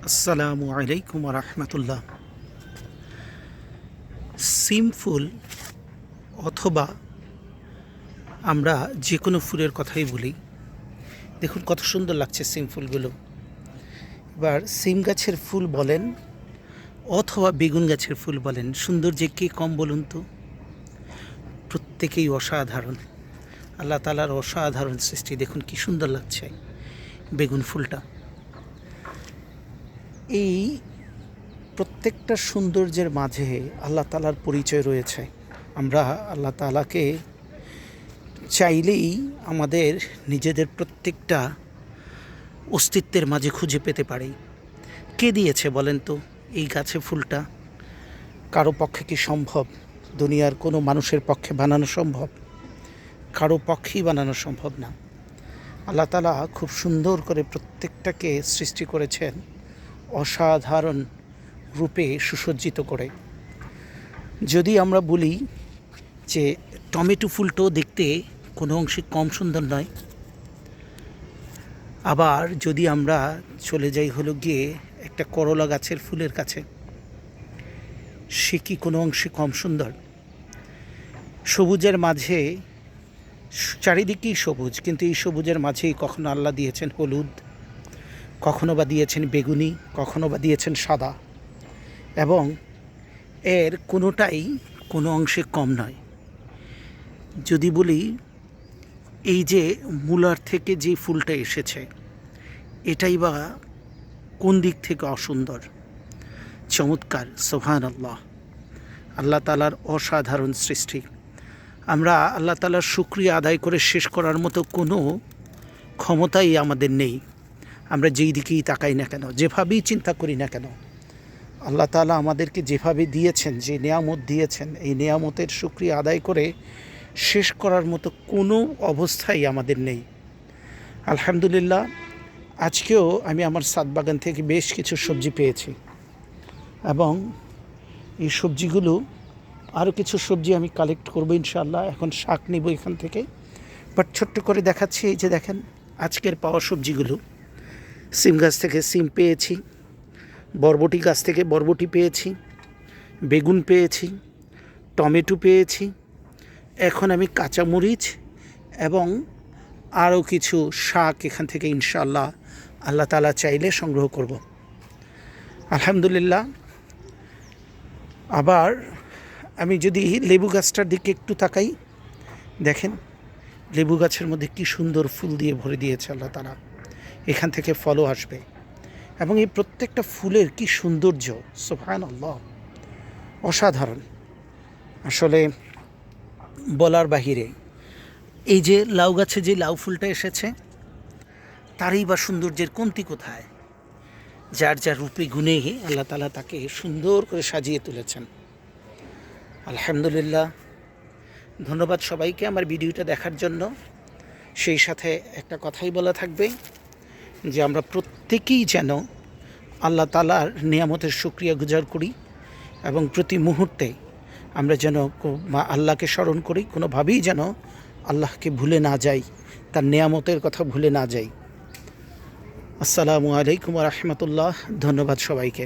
আসসালামু আলাইকুম রহমতুল্লাহ। সিম ফুল অথবা আমরা যে কোনো ফুলের কথাই বলি, দেখুন কত সুন্দর লাগছে সিম ফুলগুলো। এবার সিম গাছের ফুল বলেন অথবা বেগুন গাছের ফুল বলেন, সৌন্দর্যে কে কম বলুন তো? প্রত্যেকেই অসাধারণ। আল্লাহ তাআলার অসাধারণ সৃষ্টি। দেখুন কি সুন্দর লাগছে বেগুন ফুলটা। এই প্রত্যেকটা সৌন্দর্যের মাঝে আল্লাহ তাআলার পরিচয় রয়েছে। আমরা আল্লাহ তাআলাকে চাইলেই আমাদের নিজেদের প্রত্যেকটা অস্তিত্বের মাঝে খুঁজে পেতে পারি। কে দিয়েছে বলেন তো এই গাছে ফুলটা? কারো পক্ষে কি সম্ভব? দুনিয়ার কোনো মানুষের পক্ষে বানানো সম্ভব? কারো পক্ষেই বানানো সম্ভব না। আল্লাহ তাআলা খুব সুন্দর করে প্রত্যেকটাকে সৃষ্টি করেছেন, অসাধারণ রূপে সুসজ্জিত করে। যদি আমরা বলি যে টমেটো ফুলটাও দেখতে কোনো অংশে কম সুন্দর নয়, আবার যদি আমরা চলে যাই হলো গিয়ে একটা করলা গাছের ফুলের কাছে, সে কি কোনো অংশে কম সুন্দর? সবুজের মাঝে চারিদিকেই সবুজ, কিন্তু এই সবুজের মাঝেই কখনো আল্লাহ দিয়েছেন হলুদ, কখনো বা দিয়েছেন বেগুনি, কখনো বা দিয়েছেন সাদা, এবং এর কোনোটাই কোনো অংশে কম নয়। যদি বলি এই যে মূলার থেকে যে ফুলটা এসেছে, এটাই বা কোন দিক থেকে অসুন্দর? চমৎকার, সুবহানাল্লাহ। আল্লাহ তাআলার অসাধারণ সৃষ্টি। আমরা আল্লাহ তাআলার শুকরিয়া আদায় করে শেষ করার মতো কোনো ক্ষমতাই আমাদের নেই। আমরা যেই দিকেই তাকাই না কেন, যেভাবেই চিন্তা করি না কেন, আল্লাহ তাআলা আমাদেরকে যেভাবে দিয়েছেন, যে নেয়ামত দিয়েছেন, এই নেয়ামতের শুকরিয়া আদায় করে শেষ করার মতো কোনো অবস্থাই আমাদের নেই। আলহামদুলিল্লাহ, আজকেও আমি আমার ছাদ বাগান থেকে বেশ কিছু সবজি পেয়েছি, এবং এই সবজিগুলো আরও কিছু সবজি আমি কালেক্ট করবো ইনশাআল্লাহ। এখন শাক নিব এখান থেকে, বাট ছোট্ট করে দেখাচ্ছি। এই যে দেখেন আজকের পাওয়া সবজিগুলো। সিম গাছ থেকে সিম পেয়েছি, বরবটি গাছ থেকে বরবটি পেয়েছি, বেগুন পেয়েছি, টমেটো পেয়েছি। এখন আমি কাঁচামরিচ এবং আরও কিছু শাক এখান থেকে ইনশাআল্লাহ আল্লাহ তাআলা চাইলে সংগ্রহ করব। আলহামদুলিল্লাহ। আবার আমি যদি লেবু গাছটার দিকে একটু তাকাই, দেখেন লেবু গাছের মধ্যে কি সুন্দর ফুল দিয়ে ভরে দিয়েছে আল্লাহ তাআলা। এখান থেকে ফলও আসবে, এবং এই প্রত্যেকটা ফুলের কি সৌন্দর্য, সুবহানাল্লাহ, অসাধারণ। আসলে বলার বাহিরে। এই যে লাউ গাছে যে লাউ ফুলটা এসেছে, তারই বা সৌন্দর্যের কমতি কোথায়? যার যার রূপে গুণে আল্লাহ তাআলা তাকে সুন্দর করে সাজিয়ে তুলেছেন। আলহামদুলিল্লাহ। ধন্যবাদ সবাইকে আমার ভিডিওটা দেখার জন্য। সেই সাথে একটা কথাই বলা থাকবে যে আমরা প্রত্যেকেই যেন আল্লাহ তাআলার নিয়ামতের শুকরিয়া গুজার করি, এবং প্রতি মুহূর্তে আমরা যেন আল্লাহকে স্মরণ করি, কোনোভাবেই যেন আল্লাহকে ভুলে না যাই, তার নিয়ামতের কথা ভুলে না যাই। আসসালামু আলাইকুম রহমতুল্লাহ। ধন্যবাদ সবাইকে।